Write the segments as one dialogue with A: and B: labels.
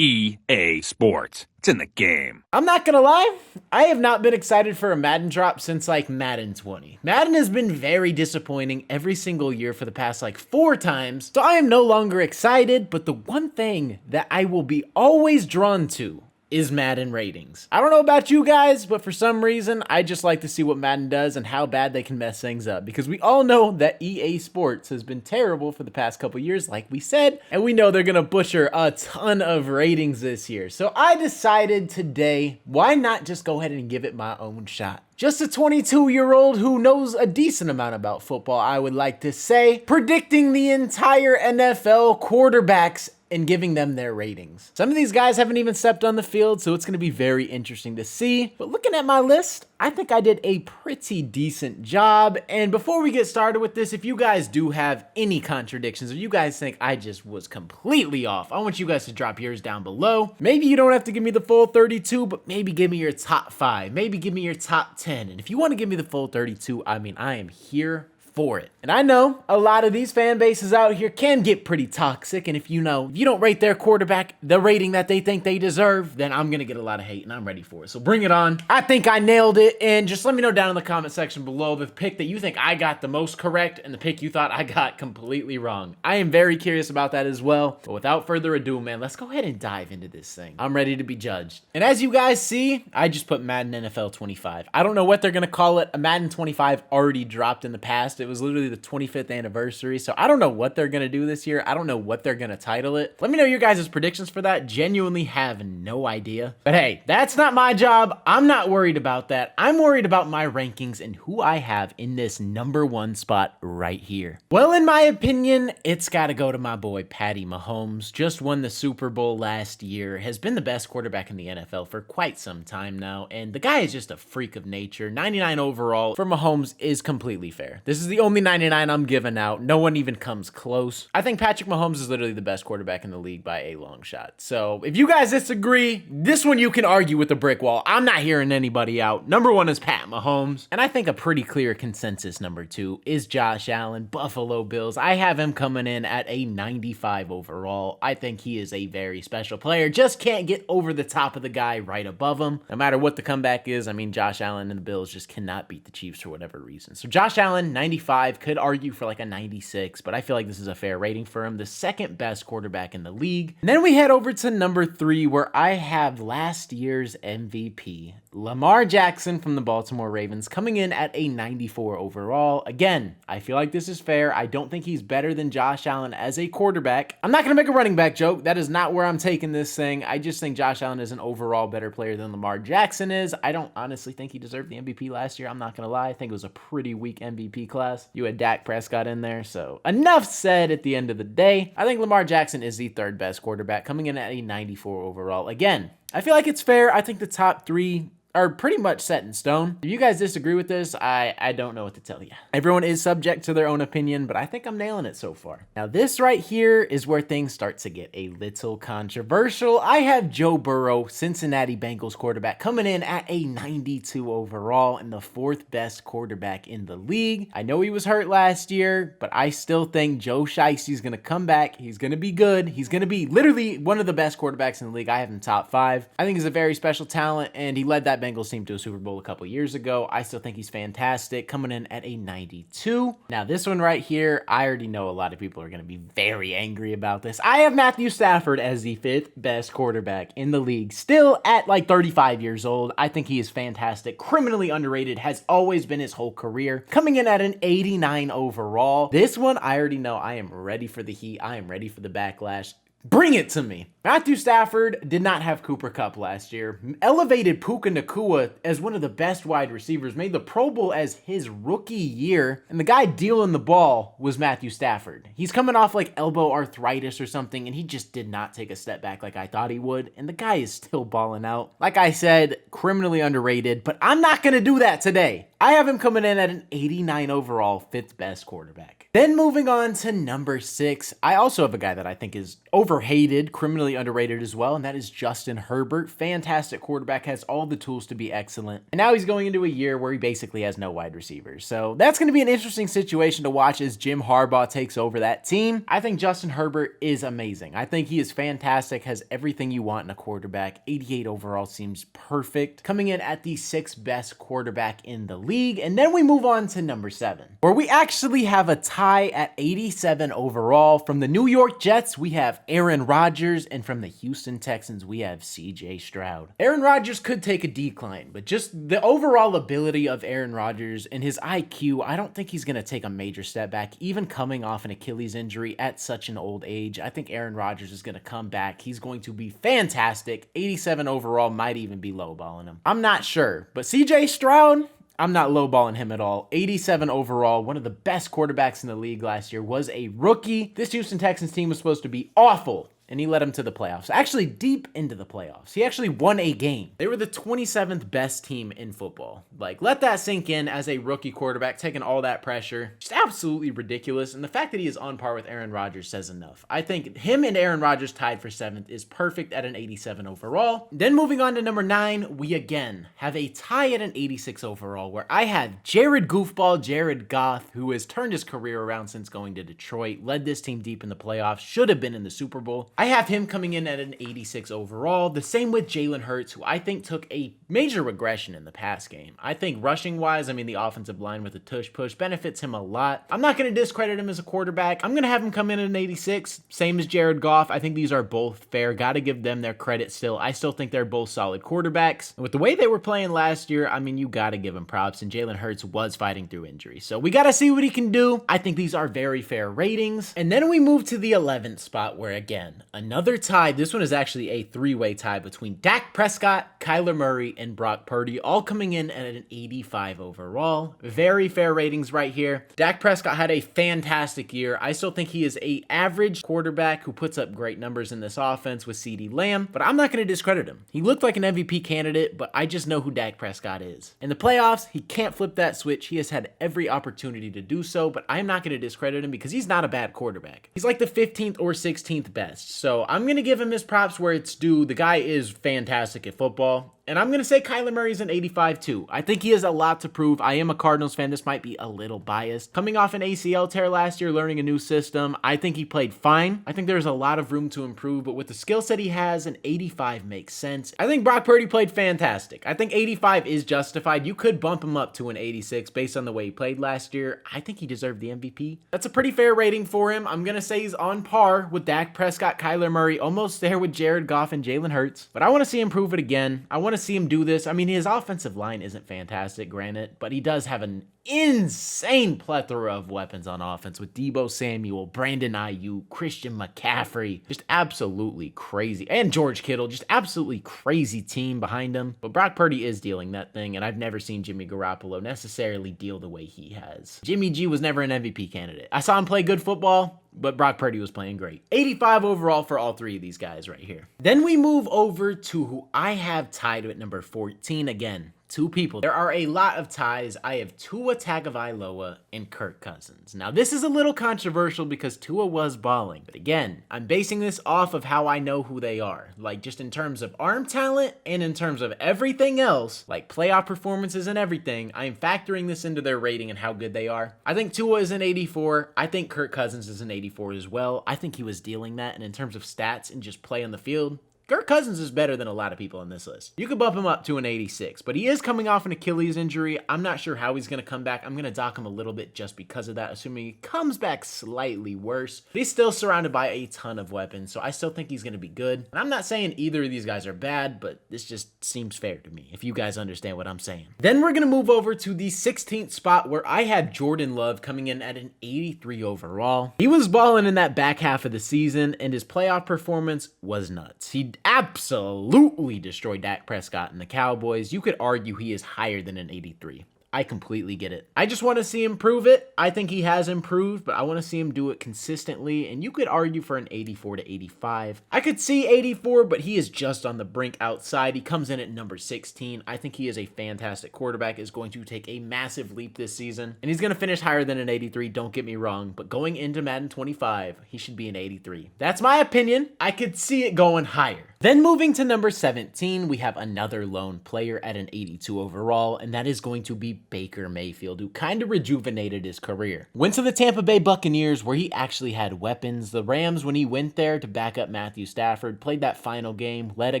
A: EA Sports. It's in the game.
B: I'm not gonna lie, I have not been excited for a Madden drop since like Madden 20. Madden has been very disappointing every single year for the past like 4 times, so I am no longer excited, but the one thing that I will be always drawn to is Madden ratings. I don't know about you guys, but for some reason, I just like to see what Madden does and how bad they can mess things up, because we all know that EA Sports has been terrible for the past couple years, like we said, and we know they're gonna butcher a ton of ratings this year. So I decided today, why not just go ahead and give it my own shot? Just a 22-year-old who knows a decent amount about football, I would like to say, predicting the entire NFL quarterbacks and giving them their ratings. Some of these guys haven't even stepped on the field, so it's going to be very interesting to see. But looking at my list, I think I did a pretty decent job. And before we get started with this, if you guys do have any contradictions or you guys think I just was completely off, I want you guys to drop yours down below. Maybe you don't have to give me the full 32, but maybe give me your top 5. Maybe give me your top 10. And if you want to give me the full 32, I mean, I am here for it. And I know a lot of these fan bases out here can get pretty toxic, and if you don't rate their quarterback the rating that they think they deserve, then I'm gonna get a lot of hate, and I'm ready for it. So bring it on. I think I nailed it, and just let me know down in the comment section below the pick that you think I got the most correct and the pick you thought I got completely wrong. I am very curious about that as well. But without further ado, man, let's go ahead and dive into this thing. I'm ready to be judged. And as you guys see, I just put Madden NFL 25. I don't know what they're gonna call it. A Madden 25 already dropped in the past. It was literally the 25th anniversary, so I don't know what they're gonna do this year. I don't know what they're gonna title it. Let me know your guys' predictions for that. Genuinely have no idea. But hey, that's not my job. I'm not worried about that. I'm worried about my rankings and who I have in this #1 spot right here. Well, in my opinion, it's gotta go to my boy Patty Mahomes. Just won the Super Bowl last year, has been the best quarterback in the NFL for quite some time now, and the guy is just a freak of nature. 99 overall for Mahomes is completely fair. This is the only 99 I'm giving out. No one even comes close. I think Patrick Mahomes is literally the best quarterback in the league by a long shot. So if you guys disagree, this one you can argue with the brick wall. I'm not hearing anybody out. #1 is Pat Mahomes. And I think a pretty clear consensus #2 is Josh Allen, Buffalo Bills. I have him coming in at a 95 overall. I think he is a very special player. Just can't get over the top of the guy right above him. No matter what the comeback is, I mean, Josh Allen and the Bills just cannot beat the Chiefs for whatever reason. So Josh Allen, 95, could argue for like a 96, but I feel like this is a fair rating for him. The second best quarterback in the league. And then we head over to #3, where I have last year's MVP, Lamar Jackson from the Baltimore Ravens, coming in at a 94 overall. Again, I feel like this is fair. I don't think he's better than Josh Allen as a quarterback. I'm not going to make a running back joke. That is not where I'm taking this thing. I just think Josh Allen is an overall better player than Lamar Jackson is. I don't honestly think he deserved the MVP last year. I'm not going to lie. I think it was a pretty weak MVP class. You had Dak Prescott in there, so enough said at the end of the day. I think Lamar Jackson is the third best quarterback, coming in at a 94 overall. Again, I feel like it's fair. I think the top 3 are pretty much set in stone. If you guys disagree with this, I don't know what to tell you. Everyone is subject to their own opinion, but I think I'm nailing it so far. Now, this right here is where things start to get a little controversial. I have Joe Burrow, Cincinnati Bengals quarterback, coming in at a 92 overall and the 4th best quarterback in the league. I know he was hurt last year, but I still think Joe Shiesty's gonna come back. He's gonna be good. He's gonna be literally one of the best quarterbacks in the league. I have him top 5. I think he's a very special talent, and he led that Bengals team to a Super Bowl a couple years ago. I still think he's fantastic, coming in at a 92. Now, this one right here, I already know a lot of people are going to be very angry about this. I have Matthew Stafford as the 5th best quarterback in the league, still at like 35 years old. I think he is fantastic, criminally underrated, has always been his whole career, coming in at an 89 overall. This one, I already know I am ready for the heat. I am ready for the backlash. Bring it to me. Matthew Stafford did not have Cooper Kupp last year, elevated Puka Nacua as one of the best wide receivers, made the Pro Bowl as his rookie year, and the guy dealing the ball was Matthew Stafford. He's coming off like elbow arthritis or something, and he just did not take a step back like I thought he would, and the guy is still balling out. Like I said, criminally underrated, but I'm not going to do that today. I have him coming in at an 89 overall, 5th best quarterback. Then moving on to number 6, I also have a guy that I think is overhated, criminally underrated as well, and that is Justin Herbert. Fantastic quarterback, has all the tools to be excellent. And now he's going into a year where he basically has no wide receivers. So that's going to be an interesting situation to watch as Jim Harbaugh takes over that team. I think Justin Herbert is amazing. I think he is fantastic, has everything you want in a quarterback. 88 overall seems perfect. Coming in at the 6th best quarterback in the league. And then we move on to number 7, where we actually have a tie at 87 overall. From the New York Jets, we have Aaron Rodgers, and from the Houston Texans, we have CJ Stroud. Aaron Rodgers could take a decline, but just the overall ability of Aaron Rodgers and his IQ, I don't think he's going to take a major step back, even coming off an Achilles injury at such an old age. I think Aaron Rodgers is going to come back. He's going to be fantastic. 87 overall, might even be lowballing him. I'm not sure, but CJ Stroud, I'm not lowballing him at all. 87 overall, one of the best quarterbacks in the league last year, was a rookie. This Houston Texans team was supposed to be awful, and he led them to the playoffs. Actually, deep into the playoffs. He actually won a game. They were the 27th best team in football. Like, let that sink in as a rookie quarterback, taking all that pressure. Just absolutely ridiculous. And the fact that he is on par with Aaron Rodgers says enough. I think him and Aaron Rodgers tied for 7th is perfect at an 87 overall. Then moving on to number 9, we again have a tie at an 86 overall, where I have Jared Goff, who has turned his career around since going to Detroit, led this team deep in the playoffs, should have been in the Super Bowl. I have him coming in at an 86 overall. The same with Jalen Hurts, who I think took a major regression in the pass game. I think rushing-wise, the offensive line with the tush push benefits him a lot. I'm not going to discredit him as a quarterback. I'm going to have him come in at an 86, same as Jared Goff. I think these are both fair. Got to give them their credit still. I still think they're both solid quarterbacks. And with the way they were playing last year, you got to give him props, and Jalen Hurts was fighting through injury. So we got to see what he can do. I think these are very fair ratings. And then we move to the 11th spot, where again, another tie. This one is actually a 3-way tie between Dak Prescott, Kyler Murray, and Brock Purdy, all coming in at an 85 overall. Very fair ratings right here. Dak Prescott had a fantastic year. I still think he is a average quarterback who puts up great numbers in this offense with CeeDee Lamb, but I'm not going to discredit him. He looked like an MVP candidate, but I just know who Dak Prescott is. In the playoffs, he can't flip that switch. He has had every opportunity to do so, but I'm not going to discredit him because he's not a bad quarterback. He's like the 15th or 16th best, so I'm going to give him his props where it's due. The guy is fantastic at football. And I'm going to say Kyler Murray's an 85 too. I think he has a lot to prove. I am a Cardinals fan. This might be a little biased. Coming off an ACL tear last year, learning a new system, I think he played fine. I think there's a lot of room to improve, but with the skill set he has, an 85 makes sense. I think Brock Purdy played fantastic. I think 85 is justified. You could bump him up to an 86 based on the way he played last year. I think he deserved the MVP. That's a pretty fair rating for him. I'm going to say he's on par with Dak Prescott, Kyler Murray, almost there with Jared Goff and Jalen Hurts. But I want to see him prove it again. I want to see him do this. His offensive line isn't fantastic, granted, but he does have an insane plethora of weapons on offense with Deebo Samuel, Brandon Ayuk, Christian McCaffrey, just absolutely crazy. And George Kittle, just absolutely crazy team behind him. But Brock Purdy is dealing that thing, and I've never seen Jimmy Garoppolo necessarily deal the way he has. Jimmy G was never an MVP candidate. I saw him play good football, but Brock Purdy was playing great. 85 overall for all three of these guys right here. Then we move over to who I have tied at number 14 again. Two people. There are a lot of ties. I have Tua Tagovailoa and Kirk Cousins. Now, this is a little controversial because Tua was balling. But again, I'm basing this off of how I know who they are. Like, just in terms of arm talent and in terms of everything else, like playoff performances and everything, I am factoring this into their rating and how good they are. I think Tua is an 84. I think Kirk Cousins is an 84 as well. I think he was dealing that. And in terms of stats and just play on the field, Kirk Cousins is better than a lot of people on this list. You could bump him up to an 86, but he is coming off an Achilles injury. I'm not sure how he's going to come back. I'm going to dock him a little bit just because of that, assuming he comes back slightly worse. But he's still surrounded by a ton of weapons, so I still think he's going to be good. And I'm not saying either of these guys are bad, but this just seems fair to me, if you guys understand what I'm saying. Then we're going to move over to the 16th spot, where I have Jordan Love coming in at an 83 overall. He was balling in that back half of the season, and his playoff performance was nuts. He absolutely destroyed Dak Prescott and the Cowboys. You could argue he is higher than an 83. I completely get it. I just want to see him prove it. I think he has improved, but I want to see him do it consistently, and you could argue for an 84 to 85. I could see 84, but he is just on the brink outside. He comes in at number 16. I think he is a fantastic quarterback, is going to take a massive leap this season, and he's going to finish higher than an 83, don't get me wrong, but going into Madden 25, he should be an 83. That's my opinion. I could see it going higher. Then moving to number 17, we have another lone player at an 82 overall, and that is going to be Baker Mayfield, who kind of rejuvenated his career. Went to the Tampa Bay Buccaneers, where he actually had weapons. The Rams, when he went there to back up Matthew Stafford, played that final game, led a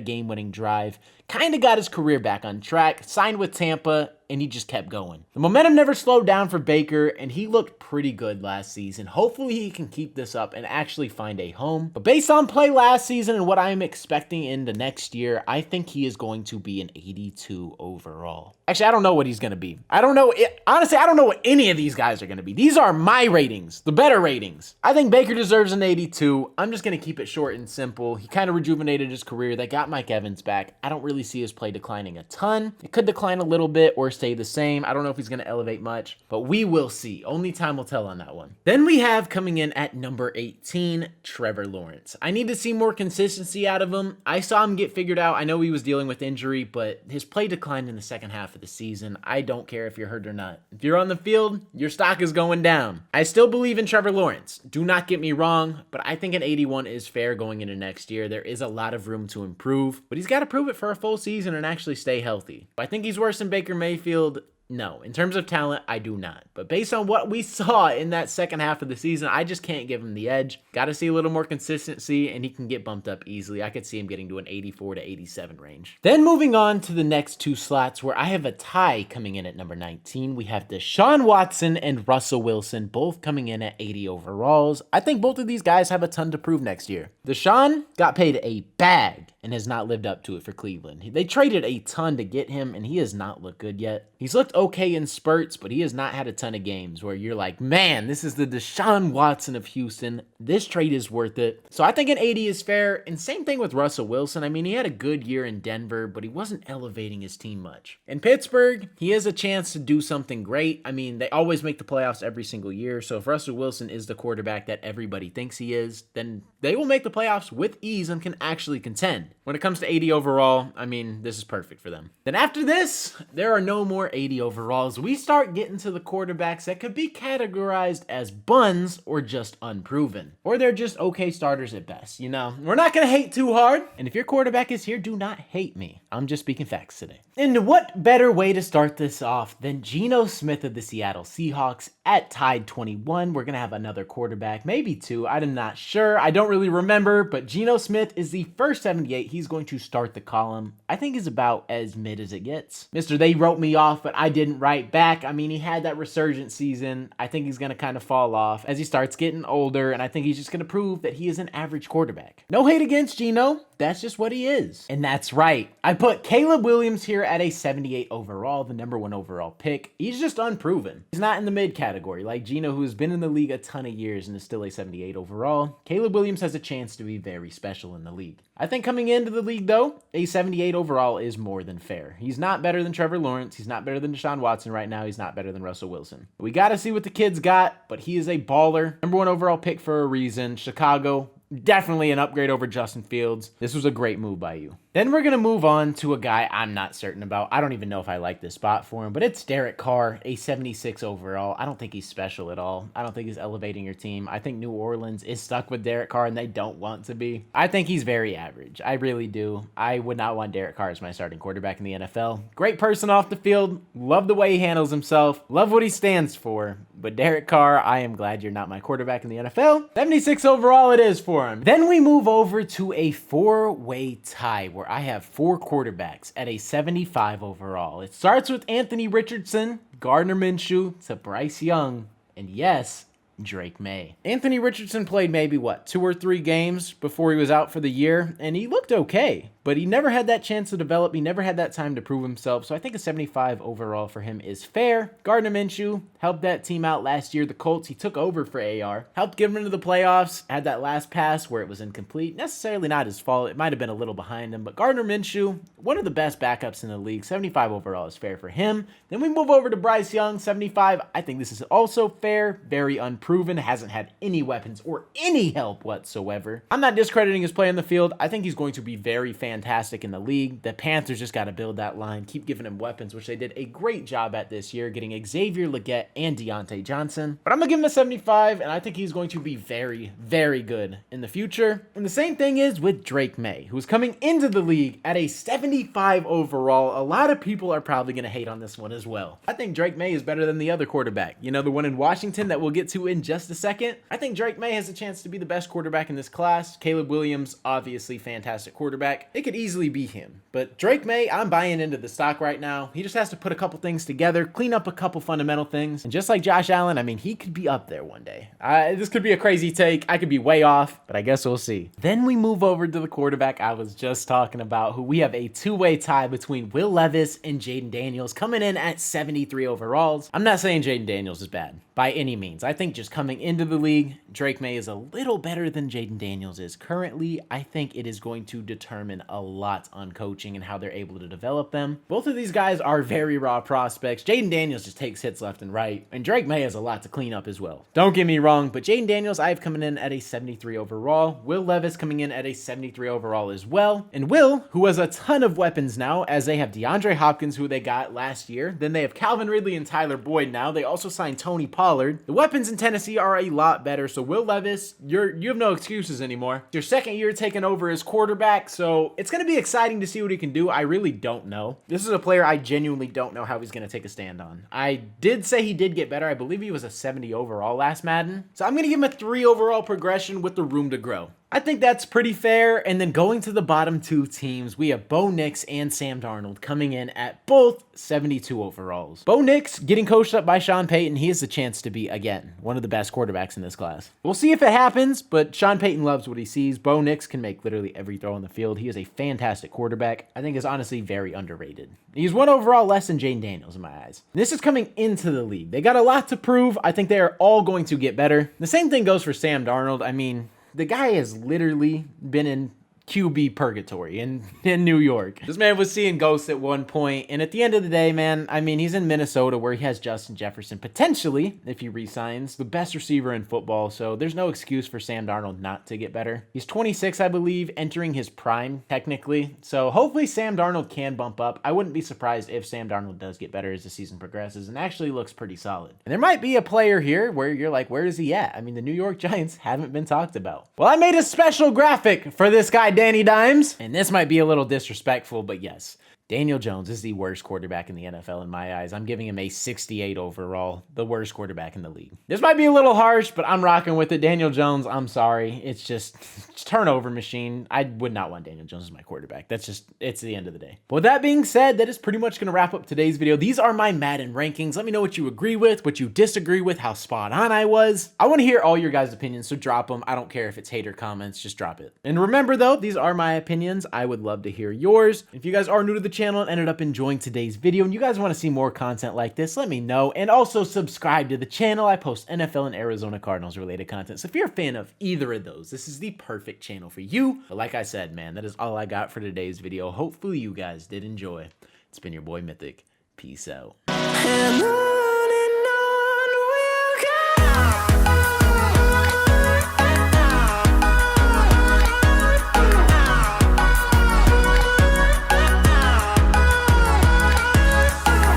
B: game-winning drive, kind of got his career back on track, signed with Tampa, and he just kept going. The momentum never slowed down for Baker, and he looked pretty good last season. Hopefully he can keep this up and actually find a home. But based on play last season and what I'm expecting in the next year, I think he is going to be an 82 overall. Actually, I don't know what he's going to be. I don't know. Honestly, I don't know what any of these guys are going to be. These are my ratings, the better ratings. I think Baker deserves an 82. I'm just going to keep it short and simple. He kind of rejuvenated his career. They got Mike Evans back. I don't really see his play declining a ton. It could decline a little bit or stay the same. I don't know if he's going to elevate much, but we will see. Only time will tell on that one. Then we have coming in at number 18, Trevor Lawrence. I need to see more consistency out of him. I saw him get figured out. I know he was dealing with injury, but his play declined in the second half of the season. I don't care if you're hurt or not. If you're on the field, your stock is going down. I still believe in Trevor Lawrence. Do not get me wrong, but I think an 81 is fair going into next year. There is a lot of room to improve, but he's got to prove it for a full season and actually stay healthy. I think he's worse than Baker Mayfield. No, in terms of talent, I do not. But based on what we saw in that second half of the season, I just can't give him the edge. Got to see a little more consistency, and he can get bumped up easily. I could see him getting to an 84 to 87 range. Then moving on to the next two slots, where I have a tie coming in at number 19. We have Deshaun Watson and Russell Wilson, both coming in at 80 overalls. I think both of these guys have a ton to prove next year. Deshaun got paid a bag and has not lived up to it for Cleveland. They traded a ton to get him, and he has not looked good yet. He's looked okay in spurts, but he has not had a ton of games where you're like, man, this is the Deshaun Watson of Houston. This trade is worth it. So I think an 80 is fair, and same thing with Russell Wilson. I mean, he had a good year in Denver, but he wasn't elevating his team much. In Pittsburgh, he has a chance to do something great. I mean, they always make the playoffs every single year, so if Russell Wilson is the quarterback that everybody thinks he is, then they will make the playoffs with ease and can actually contend. When it comes to 80 overall, I mean, this is perfect for them. Then after this, there are no more 80 overalls. We start getting to the quarterbacks that could be categorized as buns or just unproven. Or they're just okay starters at best, you know? We're not going to hate too hard. And if your quarterback is here, do not hate me. I'm just speaking facts today. And what better way to start this off than Geno Smith of the Seattle Seahawks at tied 21. We're going to have another quarterback, maybe two. I'm not sure. I don't really remember, but Geno Smith is the first 78. He's going to start the column. I think is about as mid as it gets. Mr. They wrote me off, but I didn't write back. I mean, he had that resurgent season. I think he's going to kind of fall off as he starts getting older, and I think he's just going to prove that he is an average quarterback. No hate against Geno. That's just what he is. And that's right. I put Caleb Williams here at a 78 overall, the number 1 overall pick. He's just unproven. He's not in the mid category like Geno, who's been in the league a ton of years and is still a 78 overall. Caleb Williams has a chance to be very special in the league. I think coming into the league, though, a 78 overall is more than fair. He's not better than Trevor Lawrence. He's not better than Deshaun Watson right now. He's not better than Russell Wilson. We got to see what the kid's got, but he is a baller. Number 1 overall pick for a reason. Chicago, definitely an upgrade over Justin Fields. This was a great move by you. Then we're going to move on to a guy I'm not certain about. I don't even know if I like this spot for him, but it's Derek Carr, a 76 overall. I don't think he's special at all. I don't think he's elevating your team. I think New Orleans is stuck with Derek Carr and they don't want to be. I think he's very average. I really do. I would not want Derek Carr as my starting quarterback in the NFL. Great person off the field. Love the way he handles himself. Love what he stands for. But Derek Carr, I am glad you're not my quarterback in the NFL. 76 overall it is for him. Then we move over to a 4-way tie where I have 4 quarterbacks at a 75 overall. It starts with Anthony Richardson, Gardner Minshew, to Bryce Young, and yes, Drake May. Anthony Richardson played maybe, 2 or 3 games before he was out for the year, and he looked okay. but he never had that chance to develop. He never had that time to prove himself. So I think a 75 overall for him is fair. Gardner Minshew helped that team out last year. The Colts, he took over for AR, helped get him into the playoffs, had that last pass where it was incomplete. Necessarily not his fault. It might have been a little behind him, but Gardner Minshew, one of the best backups in the league. 75 overall is fair for him. Then we move over to Bryce Young, 75. I think this is also fair, very unproven, hasn't had any weapons or any help whatsoever. I'm not discrediting his play in the field. I think he's going to be very fantastic in the league. The Panthers just got to build that line, keep giving him weapons, which they did a great job at this year, getting Xavier Legette and Deontay Johnson. But I'm going to give him a 75, and I think he's going to be very, very good in the future. And the same thing is with Drake May, who's coming into the league at a 75 overall. A lot of people are probably going to hate on this one as well. I think Drake May is better than the other quarterback. You know, the one in Washington that we'll get to in just a second. I think Drake May has a chance to be the best quarterback in this class. Caleb Williams, obviously fantastic quarterback. It could easily be him. But Drake May, I'm buying into the stock right now. He just has to put a couple things together, clean up a couple fundamental things. And just like Josh Allen, I mean, he could be up there one day. This could be a crazy take. I could be way off, but I guess we'll see. Then we move over to the quarterback I was just talking about, who we have a two-way tie between Will Levis and Jaden Daniels, coming in at 73 overalls. I'm not saying Jaden Daniels is bad by any means. I think just coming into the league, Drake May is a little better than Jaden Daniels is currently. I think it is going to determine a lot on coaching and how they're able to develop them. Both of these guys are very raw prospects. Jaden Daniels just takes hits left and right, and Drake May has a lot to clean up as well. Don't get me wrong, but Jaden Daniels, I have coming in at a 73 overall. Will Levis coming in at a 73 overall as well. And Will, who has a ton of weapons now, as they have DeAndre Hopkins, who they got last year. Then they have Calvin Ridley and Tyler Boyd now. They also signed Tony Pollard. The weapons in Tennessee are a lot better. So Will Levis, you have no excuses anymore. Your second year taking over as quarterback, so it's going to be exciting to see what he can do. I really don't know. This is a player I genuinely don't know how he's going to take a stand on. I did say he did get better. I believe he was a 70 overall last Madden. So I'm going to give him a 3 overall progression with the room to grow. I think that's pretty fair. And then going to the bottom two teams, we have Bo Nix and Sam Darnold coming in at both 72 overalls. Bo Nix getting coached up by Sean Payton. He has the chance to be, again, one of the best quarterbacks in this class. We'll see if it happens, but Sean Payton loves what he sees. Bo Nix can make literally every throw on the field. He is a fantastic quarterback. I think is honestly very underrated. He's 1 overall less than Jaden Daniels in my eyes. This is coming into the league. They got a lot to prove. I think they are all going to get better. The same thing goes for Sam Darnold. I mean, the guy has literally been in QB purgatory in New York. This man was seeing ghosts at one point, and at the end of the day, man, I mean, he's in Minnesota where he has Justin Jefferson, potentially, if he resigns, the best receiver in football, so there's no excuse for Sam Darnold not to get better. He's 26, I believe, entering his prime, technically, so hopefully Sam Darnold can bump up. I wouldn't be surprised if Sam Darnold does get better as the season progresses, and actually looks pretty solid. And there might be a player here where you're like, where is he at? I mean, the New York Giants haven't been talked about. Well, I made a special graphic for this guy, Danny Dimes, and this might be a little disrespectful, but yes, Daniel Jones is the worst quarterback in the NFL in my eyes. I'm giving him a 68 overall, the worst quarterback in the league. This might be a little harsh, but I'm rocking with it. Daniel Jones, I'm sorry. It's just turnover machine. I would not want Daniel Jones as my quarterback. It's the end of the day. But with that being said, that is pretty much going to wrap up today's video. These are my Madden rankings. Let me know what you agree with, what you disagree with, how spot on I was. I want to hear all your guys' opinions, so drop them. I don't care if it's hater comments, just drop it. And remember though, these are my opinions. I would love to hear yours. If you guys are new to the channel and ended up enjoying today's video and you guys want to see more content like this, let me know. And also subscribe to the channel. I post NFL and Arizona Cardinals related content. So if you're a fan of either of those, this is the perfect channel for you. But like I said, man, that is all I got for today's video. Hopefully you guys did enjoy. It's been your boy Mythic. Peace out.